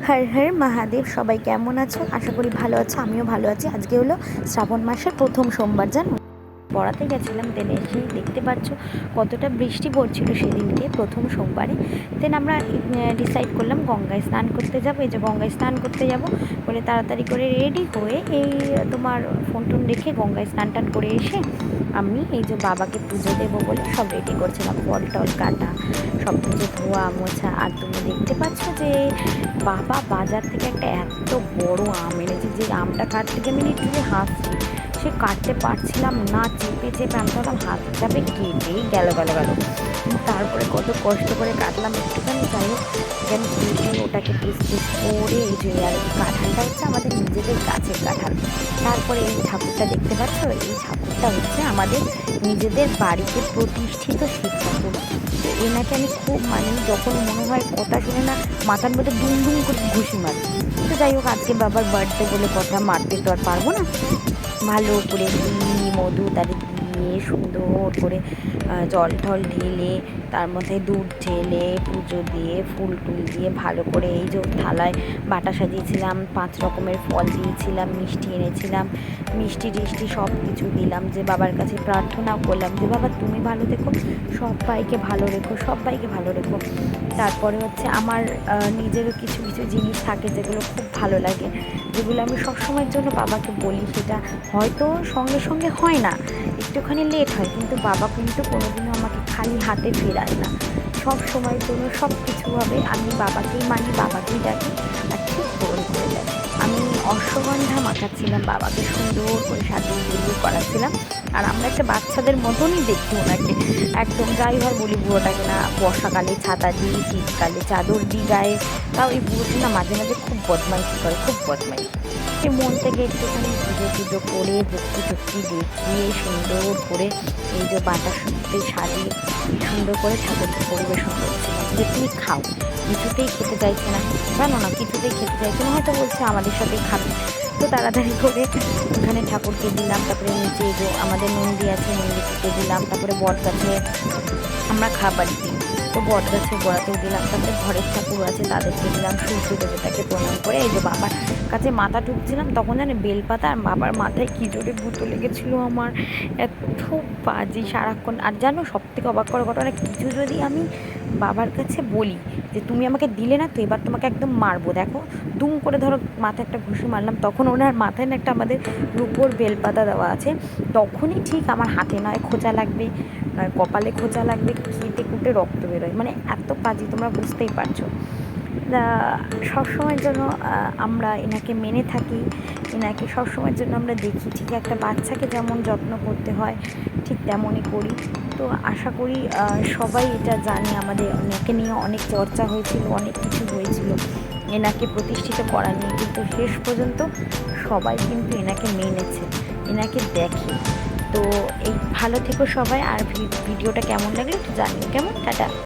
হর হর মহাদেব। সবাই কেমন আছো? আশা করি ভালো আছো। আমিও ভালো আছি। আজকে হলো শ্রাবণ মাসের প্রথম সোমবার, জানো। পড়াতে গেছিলাম, দেন এসেই দেখতে পাচ্ছ কতটা বৃষ্টি পড়ছিল সেদিনকে প্রথম সোমবারে। দেন আমরা ডিসাইড করলাম গঙ্গায় স্নান করতে যাবো। এই যে গঙ্গায় স্নান করতে যাব বলে তাড়াতাড়ি করে রেডি হয়ে এই তোমার ফোন টোন রেখে গঙ্গায় স্নান টান করে এসে আমি এই যে বাবাকে পুজো দেবো বলে সব রেডি করছিলাম, ফল টল কাটা, সব কিছু ধোয়া মোছা। আর তুমি দেখতে পাচ্ছ যে বাবা বাজার থেকে একটা এত বড় আম এনেছে, যে আমটা কাটতে গিয়ে আমি লিটারালি হাসছি। সে কাটতে পারছিলাম না, চেপে চেপে আমি ভাবলাম হাত চাপে কেটেই গেল। তারপরে কত কষ্ট করে কাটলাম একটুখানি, যাই হোক দেন কেটে ওটাকে পিস পিস করে এই যে আর এই কাঁঠালটা হচ্ছে আমাদের নিজেদের গাছের কাঁঠাল। তারপরে এই ঠাকুরটা দেখতে পাচ্ছ, এই ঠাকুরটা হচ্ছে আমাদের নিজেদের বাড়িতে প্রতিষ্ঠিত শিব ঠাকুর। তো এনাকে আমি খুব মানি, যখন মনে হয় কথা শুনে না মাথার মধ্যে ডুম ডুম করে ঘুষি মারি। তো যাই হোক আজকে বাবার বার্থডে বলে কথা, মারতে তো আর পারবো না। ভালো করে ঘি মধু তার দিয়ে সুন্দর করে জল ঠল ঢেলে তার মধ্যে দুধ ঢেলে পুজো দিয়ে ফুল টুল দিয়ে ভালো করে এই যে থালায় বাটা সাজিয়েছিলাম, 5 রকমের ফল দিয়েছিলাম, মিষ্টি এনেছিলাম, মিষ্টি টিষ্টি সব কিছু দিলাম। যে বাবার কাছে প্রার্থনাও করলাম যে বাবা তুমি ভালো দেখো, সবাইকে ভালো রেখো, সবাইকে ভালো রেখো। তারপরে হচ্ছে আমার নিজেরও কিছু কিছু জিনিস থাকে যেগুলো খুব ভালো লাগে, যেগুলো আমি সবসময়ের জন্য বাবাকে বলি। সেটা হয়তো সঙ্গে সঙ্গে হয় না, একটুখানি লেট হয়, কিন্তু বাবা কিন্তু কোনোদিনও আমাকে খালি হাতে ফেরায় না। সব সময়ের জন্য সব কিছুভাবে আমি বাবাকেই মানি, বাবাকেই ডাকি, আর ঠিক পূরণ করে দেয়। আমি অশ্বগন্ধা মাখাচ্ছিলাম বাবাকে, সুন্দর করে সাজিয়ে গুজিয়ে করাচ্ছিলাম। আর আমরা একটা বাচ্চাদের মতনই দেখি ওনাকে, একদম যাই হয় বলি বুড়োটাকে না বর্ষাকালে ছাতা দিই, শীতকালে চাদর দিই গায়ে। তাও এই বুড়োটা না মাঝে মাঝে খুব বদমাইশি করে, খুব বদমাইশি। সে মন থেকে একটুখানি পুজো করে ভক্তি টক্তি দেখিয়ে সুন্দর করে এই যে বাটা সুতে সাজিয়ে সুন্দর করে ঠাকুরকে পরিবেশন করছিলাম যে তুমি খাও। কিছুতেই খেতে চাইছে না, জানো না, কিছুতেই খেতে চাইছে না, হয়তো বলছে আমাদের সাথে খাবে। তো তাড়াতাড়ি করে ওখানে ঠাকুরকে দিলাম, তারপরে নিচে যে আমাদের নন্দী আছে নন্দীকে দিলাম, তারপরে বট গাছে আমরা খাবার দিই, তো বট গাছের গোড়াতেও দিলাম, তারপরে ঘরের ঠাকুর আছে তাদেরকে দিলাম, সূর্য দেবতাকে প্রণাম করে এই যে বাবার কাছে মাথা ঠুকছিলাম। তখন জানে বেলপাতা আর বাবার মাথায় কী জোরে গুঁতো লেগেছিলো আমার, এত বাজি সারাক্ষণ। আর জানো সব থেকে অবাক করার ঘটনা, কিছু যদি আমি বাবার কাছে বলি যে তুমি আমাকে দিলে না, তো এবার তোমাকে একদম মারবো, দেখো দুম করে ধরো মাথায় একটা ঘুষি মারলাম, তখন ওনার মাথায় না একটা আমাদের রূপোর বেলপাতা দেওয়া আছে, তখনই ঠিক আমার হাতে নয় খোঁচা লাগবে, নয় কপালে খোঁচা লাগবে, কেটে কুটে রক্ত বেরোয়, মানে এত কাজই তোমরা বুঝতেই পারছো। সবসময়ের জন্য আমরা এনাকে মেনে থাকি, এনাকে সবসময়ের জন্য আমরা দেখি, ঠিক একটা বাচ্চাকে যেমন যত্ন করতে হয় ঠিক তেমনই করি। তো আশা করি সবাই এটা জানে, আমাদের এনাকে নিয়ে অনেক চর্চা হয়েছিল, অনেক কিছু হয়েছিল এনাকে প্রতিষ্ঠিত করা নিয়ে, কিন্তু শেষ পর্যন্ত সবাই কিন্তু এনাকে মেনেছে, এনাকে দেখে। তো এই ভালো থেকো সবাই। আর ভিডিওটা কেমন লাগলো একটু জানিও, কেমন, টাটা।